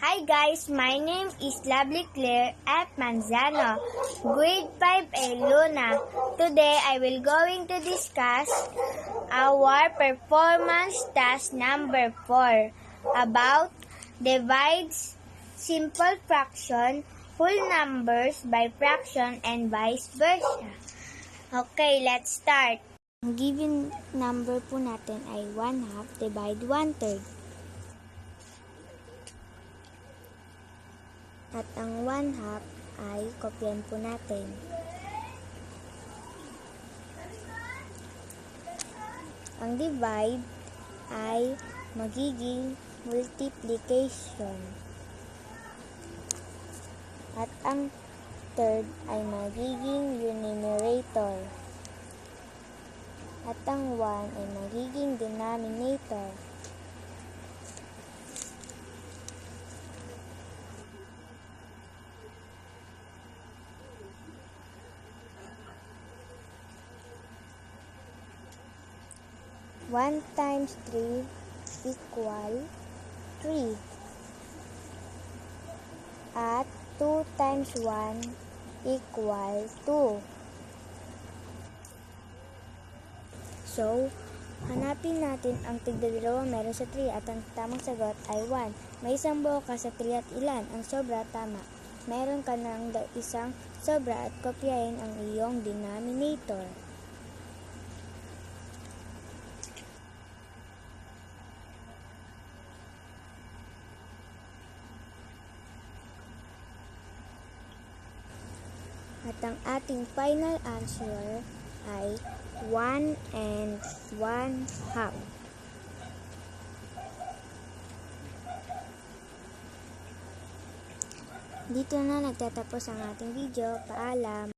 Hi guys, my name is Lovely Claire F. Manzano, grade 5A Luna. Today I will going to discuss our performance task number 4 about divides simple fraction, whole numbers by fraction and vice versa. Okay, let's start. Ang given number po natin ay 1/2 divide 1/3. At ang 1/2 ay kopyahin po natin. Ang divide ay magiging multiplication. At ang third ay magiging numerator. At ang 1 ay magiging denominator. One times 3 equal 3. At 2 times 1 equal 2. So, hanapin natin ang tigdadalawa meron sa 3 at ang tamang sagot ay 1. May isang buo ka sa 3 at ilan? Ang sobra tama. Meron ka ng isang sobra at kopyahin ang iyong denominator. At ang ating final answer ay 1 and 1/2. Dito na nagtatapos ang ating video. Paalam!